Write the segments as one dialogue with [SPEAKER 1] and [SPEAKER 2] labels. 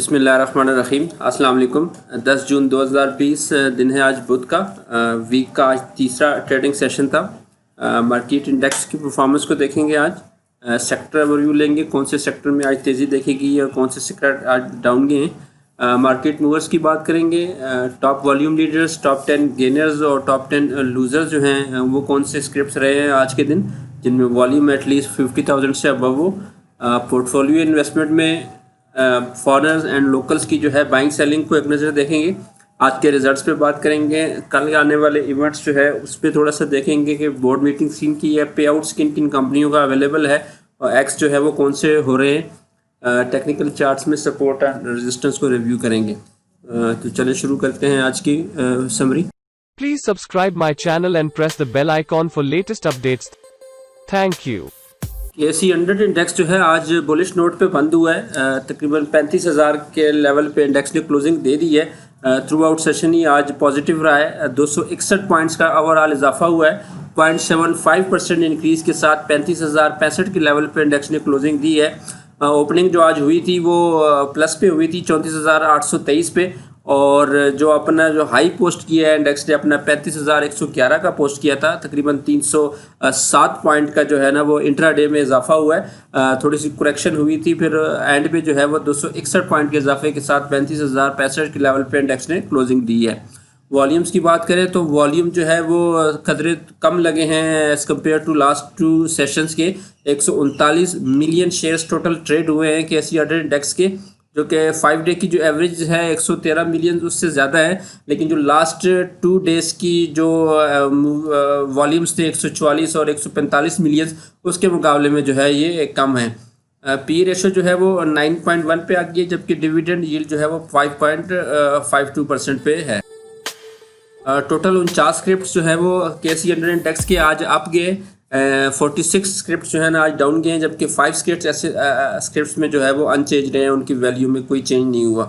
[SPEAKER 1] बिस्मिल्लाहिर्रहमानिर्रहीम। अस्सलाम वालेकुम। 10 जून 2020 दिन है आज बुध का। वीक का आज तीसरा ट्रेडिंग सेशन था। मार्केट इंडेक्स की परफॉर्मेंस को देखेंगे आज। सेक्टर ओवरव्यू लेंगे, कौन से सेक्टर में आज तेज़ी देखेगी और कौन से सेक्टर आज डाउन गए हैं। मार्केट मूवर्स की बात करेंगे। Top volume leaders, top 10 gainers और टॉप 10 लूजर्स जो हैं वो कौन से स्क्रिप्ट्स रहे हैं आज के दिन, जिनमें वॉल्यूम एटलीस्ट 50,000 से अबव हो। पोर्टफोलियो इन्वेस्टमेंट में फॉरेनर्स एंड लोकल्स की जो है बाइंग सेलिंग को एक नज़र देखेंगे। आज के रिजल्ट्स पे बात करेंगे। कल आने वाले इवेंट्स जो है उस पर थोड़ा सा देखेंगे कि बोर्ड मीटिंग सीन की है, पे आउट्स किन किन कंपनियों का अवेलेबल है और एक्स जो है वो कौन से हो रहे हैं। टेक्निकल चार्ट्स में सपोर्ट एंड रेजिस्टेंस को रिव्यू करेंगे। तो चलिए शुरू करते हैं आज की summary.
[SPEAKER 2] Please subscribe my channel and press the bell icon for latest updates. Thank you.
[SPEAKER 1] AC 100 index जो है आज बुलिश नोट पे बंद हुआ है। तकरीबन 35,000 के लेवल पे इंडेक्स ने क्लोजिंग दे दी है। थ्रू आउट सेशन ही आज पॉजिटिव रहा है। 261 पॉइंट्स का ओवरऑल इजाफा हुआ है। 0.75% इंक्रीज के साथ 35,065 के लेवल पे इंडेक्स ने क्लोजिंग दी है। ओपनिंग जो आज हुई थी वो प्लस पे हुई थी 34,823 पे, और जो अपना जो हाई पोस्ट किया है इंडेक्स ने अपना 35,111 का पोस्ट किया था। तकरीबन 307 पॉइंट का जो है ना वो इंट्राडे में इजाफा हुआ है। थोड़ी सी करेक्शन हुई थी, फिर एंड पे जो है वो 261 पॉइंट के इजाफे के साथ 35,065 के लेवल पे इंडेक्स ने क्लोजिंग दी है। वॉल्यूम्स की बात करें तो वॉल्यूम जो है वो कदरे कम लगे हैं as compare to last 2 sessions के। 139 मिलियन शेयर्स टोटल ट्रेड हुए हैं केसी 100 इंडेक्स के, जो कि 5 डे की जो एवरेज है 113 मिलियन उससे ज़्यादा है। लेकिन जो लास्ट 2 डेज़ की जो वॉल्यूम्स थे 144 और 145 मिलियन, उसके मुकाबले में जो है ये कम है। पी रेशो जो है वो 9.1 पे आ गई है, जबकि डिविडेंड यील्ड जो है वो 5.52% पे है। टोटल 49 स्क्रिप्ट जो है वो केसी 100 इंडेक्स के आज अप गए। 46 स्क्रिप्ट जो है ना आज डाउन गए हैं, जबकि 5 स्क्रिप्ट ऐसे स्क्रिप्ट में जो है वो अनचेंज रहे हैं, उनकी वैल्यू में कोई चेंज नहीं हुआ।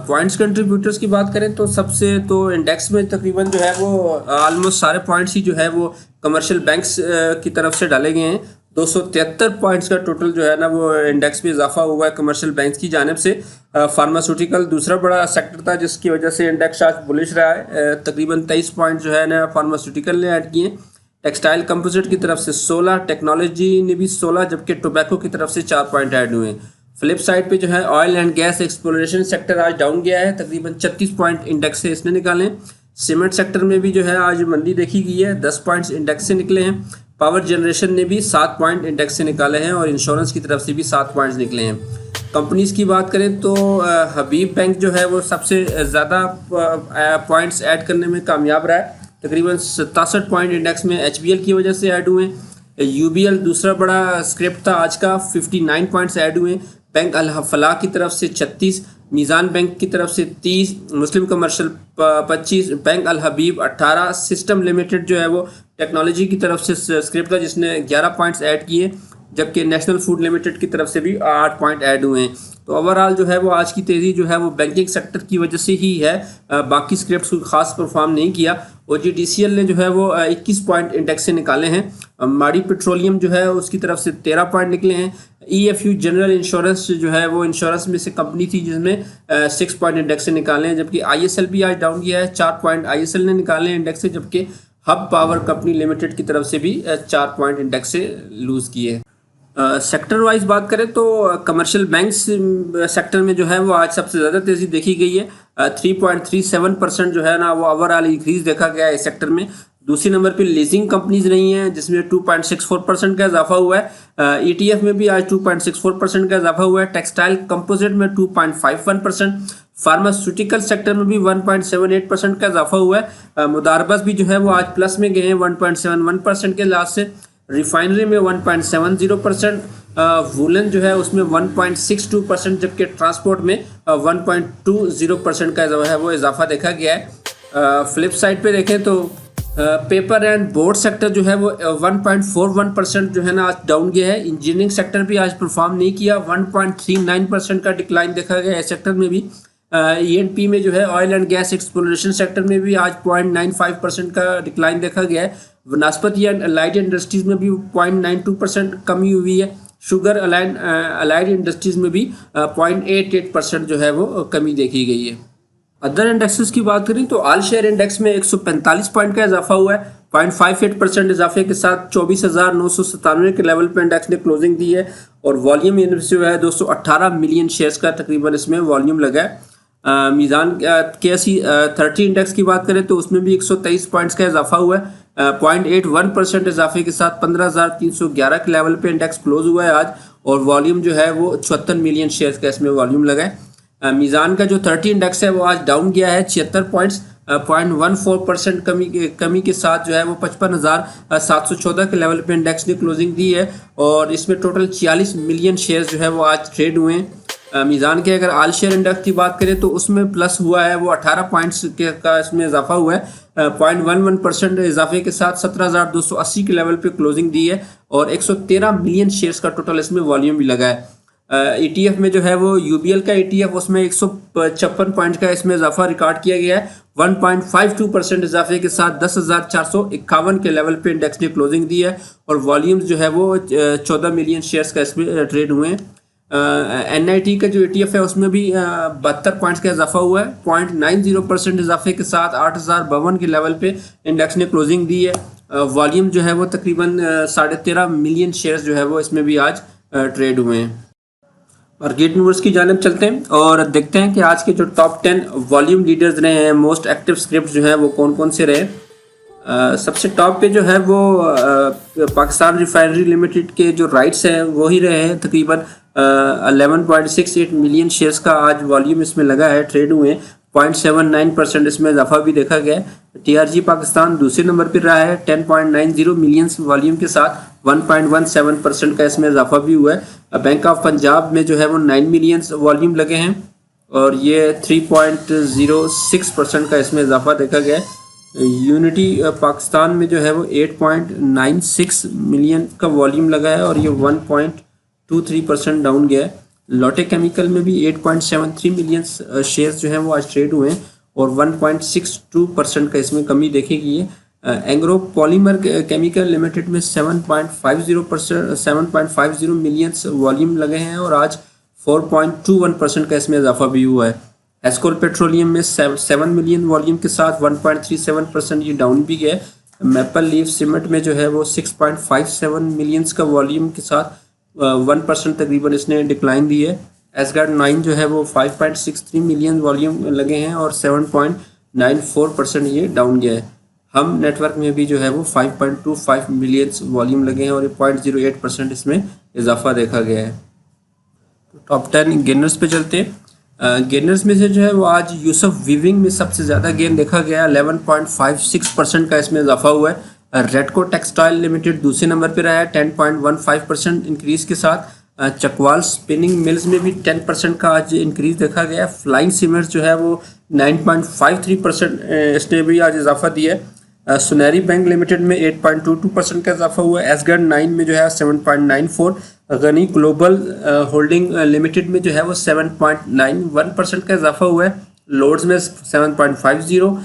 [SPEAKER 1] पॉइंट्स कंट्रीब्यूटर्स की बात करें तो सबसे तो इंडेक्स में तकरीबन जो है वो ऑलमोस्ट सारे पॉइंट्स ही जो है वो कमर्शियल बैंक्स की तरफ से डाले गए हैं। 273 पॉइंट्स का टोटल जो है ना वो इंडेक्स में इजाफा हुआ है कमर्शियल बैंक्स की जानिब से। फार्मास्यूटिकल दूसरा बड़ा सेक्टर था जिसकी वजह से इंडेक्स आज बुलिश रहा है। तकरीबन 23 पॉइंट जो है ना फार्मास्यूटिकल ने ऐड किए। टेक्सटाइल कंपोजिट की तरफ से 16, टेक्नोलॉजी ने भी 16, जबकि टोबैको की तरफ से 4 पॉइंट ऐड हुए हैं। फ्लिप साइड पे जो है oil and gas exploration sector आज डाउन गया है। तकरीबन 36 पॉइंट इंडेक्स से इसने निकाले। सीमेंट सेक्टर में भी जो है आज मंदी देखी गई है, 10 पॉइंट्स इंडेक्स से निकले हैं। पावर जनरेशन ने भी 7 पॉइंट इंडेक्स से निकाले हैं और इंश्योरेंस की तरफ से भी 7 पॉइंट्स निकले हैं। कंपनीज़ की बात करें तो हबीब बैंक जो है वो सबसे ज़्यादा पॉइंट्स ऐड करने में कामयाब रहा है। तकरीबन 67 पॉइंट इंडेक्स में HBL की वजह से ऐड हुए हैं। UBL दूसरा बड़ा स्क्रिप्ट था आज का, 59 पॉइंट्स ऐड हुए। बैंक अल फलाह की तरफ से 36, मीज़ान बैंक की तरफ से 30, मुस्लिम कमर्शियल 25, बैंक अल हबीब 18, सिस्टम लिमिटेड जो है वो टेक्नोलॉजी की तरफ से स्क्रिप्ट था जिसने 11 पॉइंट्स ऐड किए, जबकि नेशनल फूड लिमिटेड की तरफ से भी 8 पॉइंट ऐड हुए हैं। तो ओवरऑल जो है वो आज की तेज़ी जो है वो बैंकिंग सेक्टर की वजह से ही है। बाकी स्क्रिप्ट्स को खास परफॉर्म नहीं किया। OGDCL ने जो है वो 21 पॉइंट इंडेक्स से निकाले हैं। माड़ी पेट्रोलियम जो है उसकी तरफ से 13 पॉइंट निकले हैं। EFU जनरल इंश्योरेंस जो है वो इंश्योरेंस में से कंपनी थी जिसमें 6 पॉइंट इंडेक्स से निकाले हैं, जबकि ISL भी आज डाउन किया है। 4 पॉइंट ISL ने निकाले हैं इंडेक्स से, जबकि हब पावर कंपनी लिमिटेड की तरफ से भी 4 पॉइंट इंडेक्स से लूज़ किए हैं। सेक्टर वाइज बात करें तो कमर्शियल बैंक्स सेक्टर में जो है वो आज सबसे ज़्यादा तेज़ी देखी गई है। 3.37% जो है ना वो ओवरऑल इंक्रीज देखा गया है इस सेक्टर में। दूसरी नंबर पे लीजिंग कंपनीज रही हैं जिसमें 2.64% का इजाफा हुआ है। ETF में भी आज 2.64% का इजाफा हुआ है। टेक्सटाइल कंपोजिट में 2.51%, फार्मास्यूटिकल सेक्टर में भी 1.78% का इजाफा हुआ है। मुदारबस भी जो है वो आज प्लस में गए हैं 1.71% के लिहाज से। रिफाइनरी में 1.70%, वूलन जो है उसमें 1.62%, जबकि ट्रांसपोर्ट में 1.20% का जो है वो इजाफा देखा गया है। फ्लिप साइड पे देखें तो पेपर एंड बोर्ड सेक्टर जो है वो 1.41% जो है ना आज डाउन गया है। इंजीनियरिंग सेक्टर भी आज परफॉर्म नहीं किया, 1.39% का डिक्लाइन देखा गया है इस सेक्टर में भी। E&P में जो है oil and gas exploration sector में भी आज 0.95% का डिक्लाइन देखा गया है। वनस्पति एंड लाइट इंडस्ट्रीज में भी 0.92% कमी हुई है। शुगर अलाइड इंडस्ट्रीज़ में भी 0.88% जो है वो कमी देखी गई है। अदर इंडेक्सेस की बात करें तो ऑल शेयर इंडेक्स में 145 पॉइंट का इजाफा हुआ है। 0.58% इजाफे के साथ 24,997 के लेवल पे इंडेक्स ने क्लोजिंग दी है और वॉल्यूम जो है 218 मिलियन शेयर्स का तकरीबन इसमें वॉल्यूम लगा है। मीज़ान KSE 30 इंडेक्स की बात करें तो उसमें भी 123 पॉइंट्स का इजाफा हुआ है। 0.81% इजाफे के साथ 15,311 के लेवल पे इंडेक्स क्लोज हुआ है आज और वॉल्यूम जो है वो 74 मिलियन शेयर्स का इसमें वॉल्यूम लगा है। मीज़ान का जो 30 इंडेक्स है वो आज डाउन गया है 76 पॉइंट्स। 0.14% कमी के साथ जो है वो 55,714 के लेवल पे इंडेक्स ने क्लोजिंग दी है और इसमें टोटल 46 मिलियन शेयर्स जो है वो आज ट्रेड हुए हैं। मीज़ान के अगर ऑल शेयर इंडेक्स की बात करें तो उसमें प्लस हुआ है वो 18 पॉइंट्स का इसमें इजाफा हुआ है। 0.11% इजाफे के साथ 17,280 के लेवल पे क्लोजिंग दी है और 113 मिलियन शेयर्स का टोटल इसमें वॉल्यूम भी लगा है। ETF में जो है वो UBL का ETF उसमें 156 पॉइंट का इसमें इजाफा रिकॉर्ड किया गया है। 1.52% इजाफे के साथ 10,451 के लेवल पे इंडेक्स ने क्लोजिंग दी है और वॉल्यूम्स जो है वो 14 मिलियन शेयर्स का इसमें ट्रेड हुए हैं। NIT का जो ETF है उसमें भी 72 पॉइंट्स का इजाफा हुआ है। 0.90% इजाफे के साथ 8,052 के लेवल पे इंडेक्स ने क्लोजिंग दी है। वॉल्यूम जो है वो तकरीबन 13.5 मिलियन शेयर्स जो है वो इसमें भी आज ट्रेड हुए हैं। मार्केट मूवर्स की जानिब चलते हैं और देखते हैं कि आज के जो टॉप 10 वॉल्यूम लीडर्स रहे हैं, मोस्ट एक्टिव स्क्रिप्ट जो है वो कौन कौन से रहे। सबसे टॉप पे जो है वो पाकिस्तान रिफाइनरी लिमिटेड के जो राइट्स हैं वो ही रहे हैं। तकरीबन 11.68 मिलियन शेयर्स का आज वॉल्यूम इसमें लगा है, ट्रेड हुए हैं। 0.79% इसमें इजाफा भी देखा गया है। TRG पाकिस्तान दूसरे नंबर पर रहा है 10.90 मिलियन वॉल्यूम के साथ 1.17% का इसमें इजाफा भी हुआ है। बैंक ऑफ पंजाब में जो है वो 9 मिलियन वॉल्यूम लगे हैं और ये 3.06% का इसमें इजाफा देखा गया है। यूनिटी पाकिस्तान में जो है वो 8.96 मिलियन का वॉल्यूम लगा है और ये 1.23% डाउन गया है। लॉटे केमिकल में भी 8.73 मिलियन शेयर्स जो हैं वो आज ट्रेड हुए हैं और 1.62% का इसमें कमी देखी गई है। एंग्रो पॉलीमर केमिकल लिमिटेड में 7.50 मिलियन वॉल्यूम लगे हैं और आज 4.21% का इसमें इजाफा भी हुआ है। एस्कोल पेट्रोलियम में 7 मिलियन वॉल्यूम के साथ 1.37% ये डाउन भी गया है। मैपल लीफ सीमेंट में जो है वो 6.57 मिलियंस का वॉल्यूम के साथ 1% तकरीबन इसने डिक्लाइन दी है। एसगार्ड 9 जो है वो 5.63 मिलियन वॉल्यूम लगे हैं और 7.94% ये डाउन गया है। हम नेटवर्क में भी जो है वो 5.25 मिलियन वॉल्यूम लगे हैं और ये 0.08% इसमें इजाफा देखा गया है। टॉप 10 गेनर्स पे चलते हैं। गेनर्स में से जो है वो आज यूसुफ वीविंग में सबसे ज़्यादा गेन देखा गया। 11.56% का इसमें इजाफा हुआ है। रेडको टेक्सटाइल लिमिटेड दूसरे नंबर पर रहा है 10.15% इंक्रीज़ के साथ। चकवाल स्पिनिंग मिल्स में भी 10% का आज इंक्रीज़ देखा गया। फ्लाइंग सीमेंट्स जो है वो 9.53% इसने भी आज इजाफा दिया है। सुनहरी बैंक लिमिटेड में 8.22% का इजाफा हुआ है। एसगार्ड 9 में जो है 7.94। गनी ग्लोबल होल्डिंग लिमिटेड में जो है वो 7.91% का इजाफा हुआ है। लोड्स में 7.50।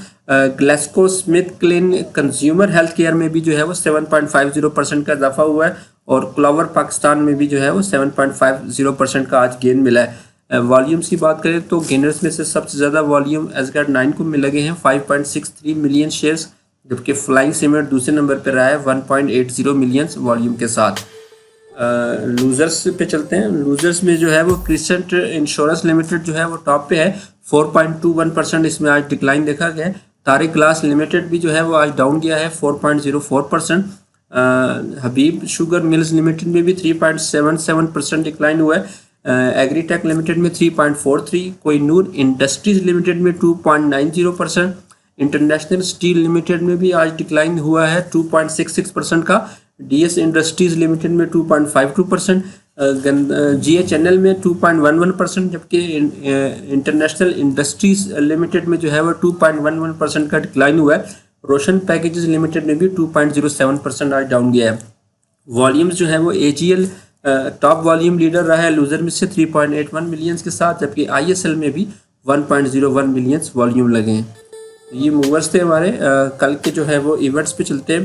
[SPEAKER 1] ग्लेस्को Smith clean consumer health care में भी जो है वो 7.50% का इजाफा हुआ है और क्लोवर पाकिस्तान में भी जो है वो 7.50% का आज गेन मिला है। वॉल्यूम्स की बात करें तो गेनर्स में से सबसे ज़्यादा वॉल्यूम एसगार्ड 9 को मिल लगे हैं 5.63 मिलियन शेयर्स, जबकि फ्लाइंग सीमेंट दूसरे नंबर पर रहा है 1.80 मिलियन वॉल्यूम के साथ। लूजर्स पे चलते हैं। लूजर्स में जो है वो क्रिसेंट इंश्योरेंस लिमिटेड जो है वो टॉप पे है 4.21% इसमें आज डिक्लाइन देखा गया है। तारिक ग्लास लिमिटेड भी जो है वो आज डाउन गया है 4.04%। हबीब शुगर मिल्स लिमिटेड में भी 3.77% डिक्लाइन हुआ है। एग्रीटेक लिमिटेड में 3.43। कोहिनूर इंडस्ट्रीज लिमिटेड में 2.90%। इंटरनेशनल स्टील लिमिटेड में भी आज डिक्लाइन हुआ है 2.66% का। DS इंडस्ट्रीज लिमिटेड में 2.52%। GHNL में 2.11%, जबकि इंटरनेशनल इंडस्ट्रीज लिमिटेड में जो है वो 2.11% का डिक्लाइन हुआ है। रोशन पैकेजेस लिमिटेड में भी 2.07% आज डाउन गया है। वॉल्यूम्स जो है वो AGL टॉप वॉल्यूम लीडर रहा है लूजर में से 3.81 मिलियंस के साथ, जबकि ISL में भी 1.01 मिलियंस वॉल्यूम लगे हैं। ये मूवर्स थे हमारे। कल के जो है वो इवेंट्स पे चलते हैं।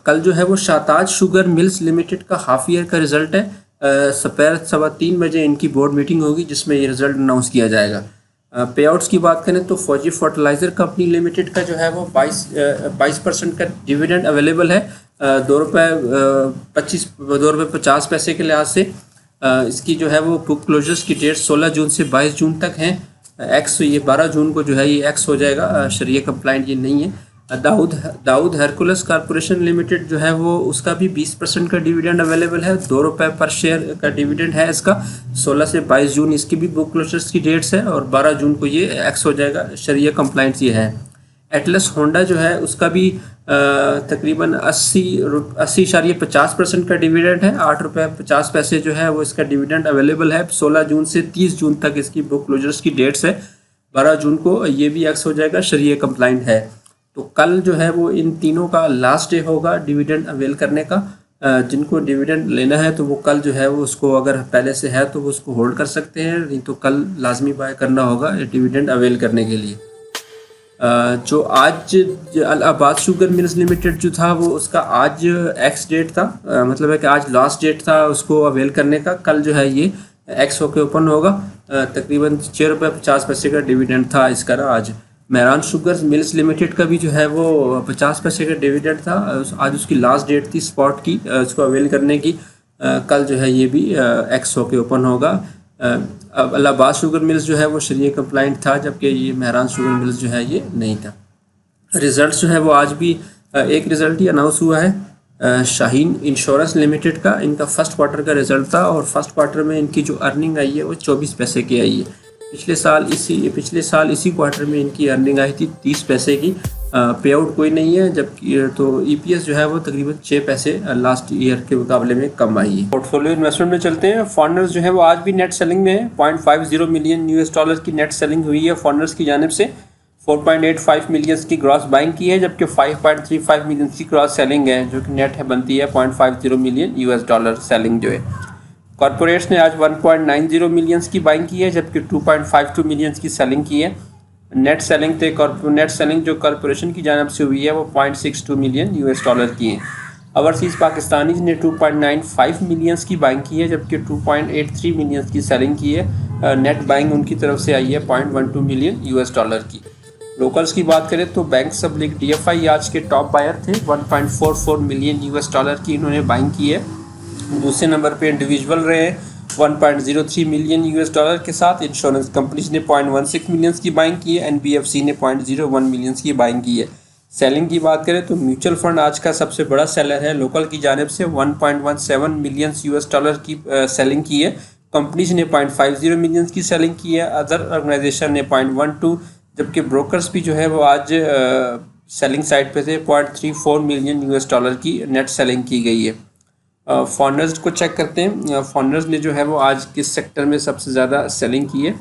[SPEAKER 1] कल जो है वो शाहताज शुगर मिल्स लिमिटेड का हाफ ईयर का रिजल्ट है। दोपहर 3:15 बजे इनकी बोर्ड मीटिंग होगी जिसमें ये रिजल्ट अनाउंस किया जाएगा। पे आउट्स की बात करें तो फौजी फर्टिलाइज़र कंपनी लिमिटेड का जो है वो 22% का डिविडेंड अवेलेबल है। ₹2.50 के लिहाज से इसकी जो है वो बुक क्लोजर्स की डेट 16 जून से 22 जून तक है। एक्स ये 12 जून को जो है ये एक्स हो जाएगा, शरिया कंप्लाइंट ये नहीं है। दाऊद हरकुलस कॉरपोरेशन लिमिटेड जो है वो उसका भी 20% का डिविडेंड अवेलेबल है। ₹2 पर शेयर का डिविडेंड है इसका। 16 से 22 जून इसकी भी बुक क्लोजर्स की डेट्स है और 12 जून को ये एक्स हो जाएगा, शरिया कंप्लाइंट ये है। एटलस होंडा जो है उसका भी तकरीबन 80.50% का डिविडेंड है। ₹8.50 जो है वो इसका डिविडेंड अवेलेबल है। 16 जून से 30 जून तक इसकी बुक क्लोजर्स की डेट्स है। 12 जून को ये भी एक्स हो जाएगा, शरिया कंप्लाइंट है। तो कल जो है वो इन तीनों का लास्ट डे होगा डिविडेंड अवेल करने का। जिनको डिविडेंड लेना है तो वो कल जो है वो उसको अगर पहले से है तो वो उसको होल्ड कर सकते हैं, नहीं तो कल लाजमी बाय करना होगा डिविडेंड अवेल करने के लिए। जो आज अल अब्बास शुगर मिल्स लिमिटेड जो था वो उसका आज एक्स डेट था, मतलब है कि आज लास्ट डेट था उसको अवेल करने का। कल जो है ये एक्स होके ओपन होगा। तकरीबन ₹6.50 का डिविडेंड था इसका ना आज। मेहरान शुगर मिल्स लिमिटेड का भी जो है वो 50 का डिविडेंड था। आज उसकी लास्ट डेट थी स्पॉट की उसको अवेल करने की। कल जो है ये भी एक्स होके ओपन होगा। अब अल अब्बास शुगर मिल्स जो है वो शरिया कंप्लाइंट था, जबकि ये मेहरान शुगर मिल्स जो है ये नहीं था। रिज़ल्ट जो है वो आज भी एक रिज़ल्ट ही अनाउंस हुआ है। शाहीन इंश्योरेंस लिमिटेड का इनका फर्स्ट क्वार्टर का रिज़ल्ट था और फर्स्ट क्वार्टर में इनकी जो अर्निंग आई है वो 24 पैसे की आई है। पिछले साल इसी क्वार्टर में इनकी अर्निंग आई थी 30 पैसे की। पे आउट कोई नहीं है, जबकि तो EPS जो है वो तकरीबन 6 पैसे लास्ट ईयर के मुकाबले में कम आई है। पोर्टफोलियो इन्वेस्टमेंट में चलते हैं। फॉरनर्स जो है वो आज भी नेट सेलिंग में है। $0.50 मिलियन US की नेट सेलिंग हुई है फॉरनर्स की जानिब से। 4.85 मिलियन की ग्रॉस बाइंग की है, जबकि 5.35 मिलियन की ग्रॉस सेलिंग है, जो कि नेट है बनती है $0.50 मिलियन US सेलिंग जो है। कॉर्पोरेट्स ने आज 1.90 मिलियन की बाइंग की है, जबकि 2.52 मिलियन की सेलिंग की है। नेट सेलिंग जो कॉर्पोरेशन की जानिब से हुई है वो $0.62 मिलियन US की है। ओवरसीज़ पाकिस्तानीज़ ने 2.95 मिलियन की बाइंग की है, जबकि 2.83 मिलियन की सेलिंग की है। नेट बाइंग उनकी तरफ से आई है $0.12 मिलियन US की। लोकल्स की बात करें तो बैंक सब्लिक DFI आज के टॉप बायर थे। 1.44 मिलियन US की इन्होंने बाइंग की है। दूसरे नंबर पे इंडिविजुअल रहे 1.03 मिलियन US के साथ। इंश्योरेंस कंपनीज ने 0.16 मिलियन की बाइंग की है। NBFC ने 0.01 मिलियन की बाइंग की है। सेलिंग की बात करें तो म्यूचुअल फंड आज का सबसे बड़ा सेलर है लोकल की जानिब से। 1.17 मिलियन US की सेलिंग की है। कंपनीज ने 0.50 मिलियन की सेलिंग की है। अदर ऑर्गेनाइजेशन ने 0.12, जबकि ब्रोकर्स भी जो है वो आज सेलिंग साइड पे थे। 0.34 मिलियन US की नेट सेलिंग की गई है। फॉरनर्स को चेक करते हैं। फॉरनर्स ने जो है वो आज किस सेक्टर में सबसे ज़्यादा सेलिंग की है।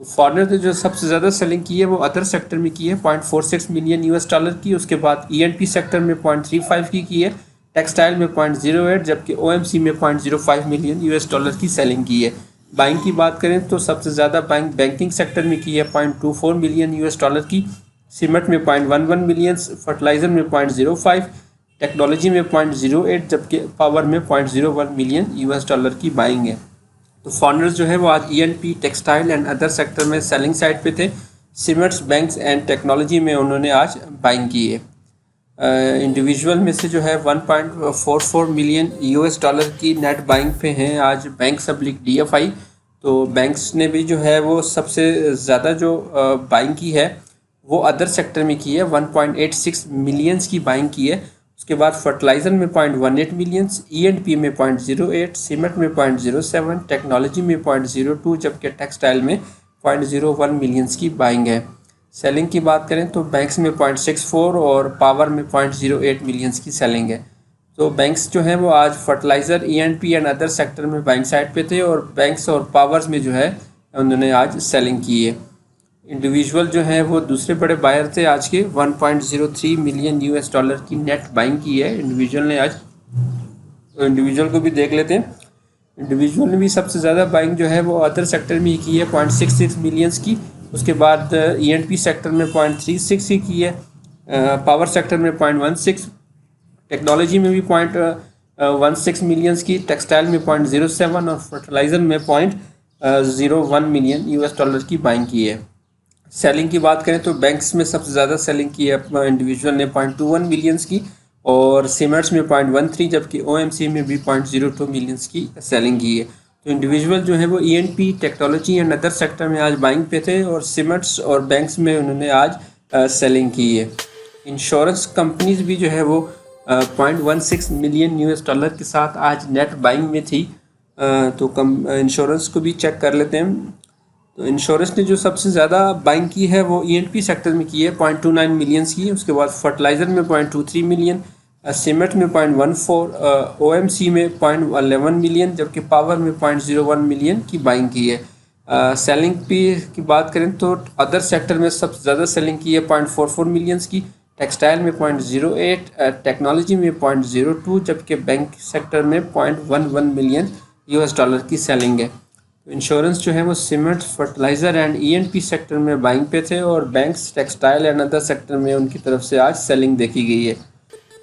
[SPEAKER 1] तो फॉरनर्स ने जो सबसे ज़्यादा सेलिंग की है वो अदर सेक्टर में की है 0.46 मिलियन US की। उसके बाद ENP सेक्टर में 0.35 की है। टेक्सटाइल में 0.08, जबकि OMC में 0.05 मिलियन US की सेलिंग की है। बाइंग की बात करें तो सबसे ज़्यादा बाइंग बैंकिंग सेक्टर में की है 0.24 मिलियन US की। सीमेंट में 0.11 मिलियन, फर्टिलाइज़र में 0.05, टेक्नोलॉजी में 0.08, जबकि पावर में 0.01 मिलियन US की बाइंग है। तो फॉरनर्स जो है वो आज ENP, textile and other sector में सेलिंग साइड पे थे। सीमेंट्स, बैंक्स एंड टेक्नोलॉजी में उन्होंने आज बाइंग की है। इंडिविजुअल में से जो है 1.44 मिलियन US की नेट बाइंग पे हैं आज बैंक सब्लिक DFI। तो बैंक्स ने भी जो है वो सबसे ज़्यादा जो बाइंग की है वो अदर सेक्टर में की है। 1.86 मिलियंस की बाइंग की है। उसके बाद फर्टिलाइज़र में 0.18 मिलियंस, ENP में 0.08, सीमेंट में 0.07, टेक्नोलॉजी में 0.02, जबकि टेक्सटाइल में 0.01 मिलियंस की बाइंग है। सेलिंग की बात करें तो बैंक्स में 0.64 और पावर में 0.08 मिलियंस की सेलिंग है। तो बैंक्स जो है वो आज fertiliser, ENP and other sector में बाइंग साइड पे थे और बैंक्स और पावर्स में जो है उन्होंने आज सेलिंग की है। इंडिविजुअल जो है वो दूसरे बड़े बायर थे आज के। 1.03 मिलियन US की नेट बाइंग की है इंडिविजुअल ने आज। तो इंडिविजुअल को भी देख लेते हैं। इंडिविजुअल ने भी सबसे ज़्यादा बाइंग जो है वो अदर सेक्टर में ही की है 0.66 मिलियंस की। उसके बाद E&P सेक्टर में 0.36 ही की है, पावर सेक्टर में 0.16, टेक्नोलॉजी में भी 0.16 मिलियंस की, टेक्सटाइल में 0.07 और फर्टिलाइज़र में 0.01 मिलियन US डॉलर की बाइंग की है। सेलिंग की बात करें तो बैंक्स में सबसे ज़्यादा सेलिंग की है इंडिविजुअल ने 0.21 मिलियंस की और सीमेंट्स में 0.13, जबकि OMC में भी 0.02 मिलियंस की सेलिंग की है। तो इंडिविजुअल जो है वो E&P, technology and other sector में आज बाइंग पे थे और सीमेंट्स और बैंक्स में उन्होंने आज सेलिंग की है। इंश्योरेंस कंपनीज भी जो है वो 0.16 मिलियन US डॉलर के साथ आज नेट बाइंग में थी। तो इंश्योरेंस को भी चेक कर लेते हैं। तो इंश्योरेंस ने जो सबसे ज़्यादा बाइंग की है वो E&P सेक्टर में की है 0.29 मिलियंस की, उसके बाद फर्टिलाइज़र में 0.23 मिलियन, सीमेंट में 0.14, OMC में 0.11 मिलियन, जबकि पावर में 0.01 मिलियन की बाइंग की है। सेलिंग की बात करें तो अदर सेक्टर में सबसे ज़्यादा सेलिंग की है 0.44 मिलियंस की, टेक्सटाइल में 0.08, टेक्नोलॉजी में 0.02, जबकि बैंक सेक्टर में 0.11 मिलियन US डॉलर की सेलिंग है। तो इंश्योरेंस जो है वो cement, fertiliser and E&P sector में बाइंग पे थे और banks, textile and other sector में उनकी तरफ से आज सेलिंग देखी गई है।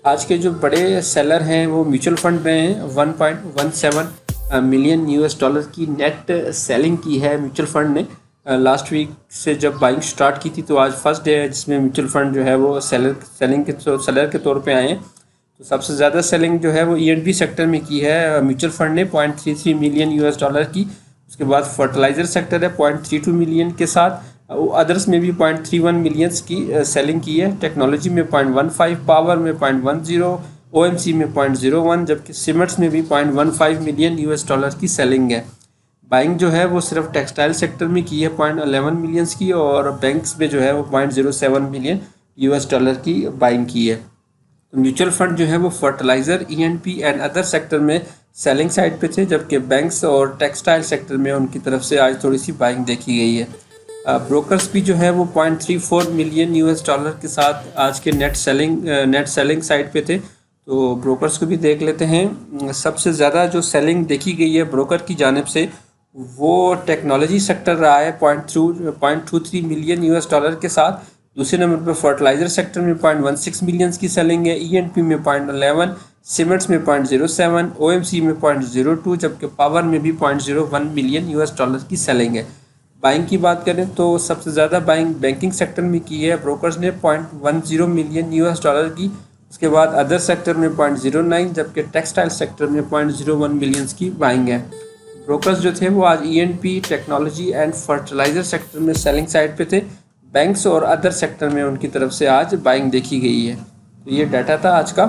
[SPEAKER 1] आज के जो बड़े सेलर हैं वो म्यूचुअल फंड रहे हैं। 1.17 मिलियन US डॉलर की नेट सेलिंग की है म्यूचुअल फंड ने। लास्ट वीक से जब बाइंग स्टार्ट की थी तो आज फर्स्ट डे है जिसमें म्यूचुअल फंड जो है वो सेलर के तौर पे आए हैं। तो सबसे ज़्यादा सेलिंग जो है वो E&P सेक्टर में की है म्यूचुअल फंड ने 0.33 मिलियन US डॉलर की। उसके बाद फर्टिलाइज़र सेक्टर है 0.32 मिलियन के साथ, अदर्स में भी 0.31 मिलियंस की सेलिंग की है। टेक्नोलॉजी में 0.15, पावर में 0.10, OMC में 0.01, जबकि सीमेंट्स में भी 0.15 मिलियन US डॉलर की सेलिंग है। बाइंग जो है वो सिर्फ टेक्सटाइल सेक्टर में की है 0.11 मिलियंस की और बैंक्स में जो है वो 0.07 मिलियन US डॉलर की बाइंग की है। तो म्यूचुअल फंड जो है वो fertiliser, E&P and other sector में सेलिंग साइड पे थे, जबकि बैंक्स और टेक्सटाइल सेक्टर में उनकी तरफ से आज थोड़ी सी बाइंग देखी गई है। ब्रोकर्स भी जो है वो 0.34 मिलियन US डॉलर के साथ आज के नेट सेलिंग साइड पे थे। तो ब्रोकर्स को भी देख लेते हैं। सबसे ज़्यादा जो सेलिंग देखी गई है ब्रोकर की जानिब से वो टेक्नोलॉजी सेक्टर रहा है 0.23 मिलियन US डॉलर के साथ। दूसरे नंबर पर फर्टिलाइज़र सेक्टर में 0.16 मिलियंस की सेलिंग है, E&P में 0.11, सीमेंट्स में 0.07, OMC में 0.02, जबकि पावर में भी 0.01 मिलियन US डॉलर की सेलिंग है। बाइंग की बात करें तो सबसे ज़्यादा बाइंग बैंकिंग सेक्टर में की है ब्रोकर्स ने 0.10 मिलियन US डॉलर की। उसके बाद अदर सेक्टर में 0.09, जबकि टेक्सटाइल सेक्टर में 0.01 मिलियंस की बाइंग है। ब्रोकर्स जो थे वो आज E&P, technology and fertiliser sector में सेलिंग साइड पे थे। बैंक्स और अदर सेक्टर में उनकी तरफ से आज बाइंग देखी गई है। तो ये डाटा था आज का।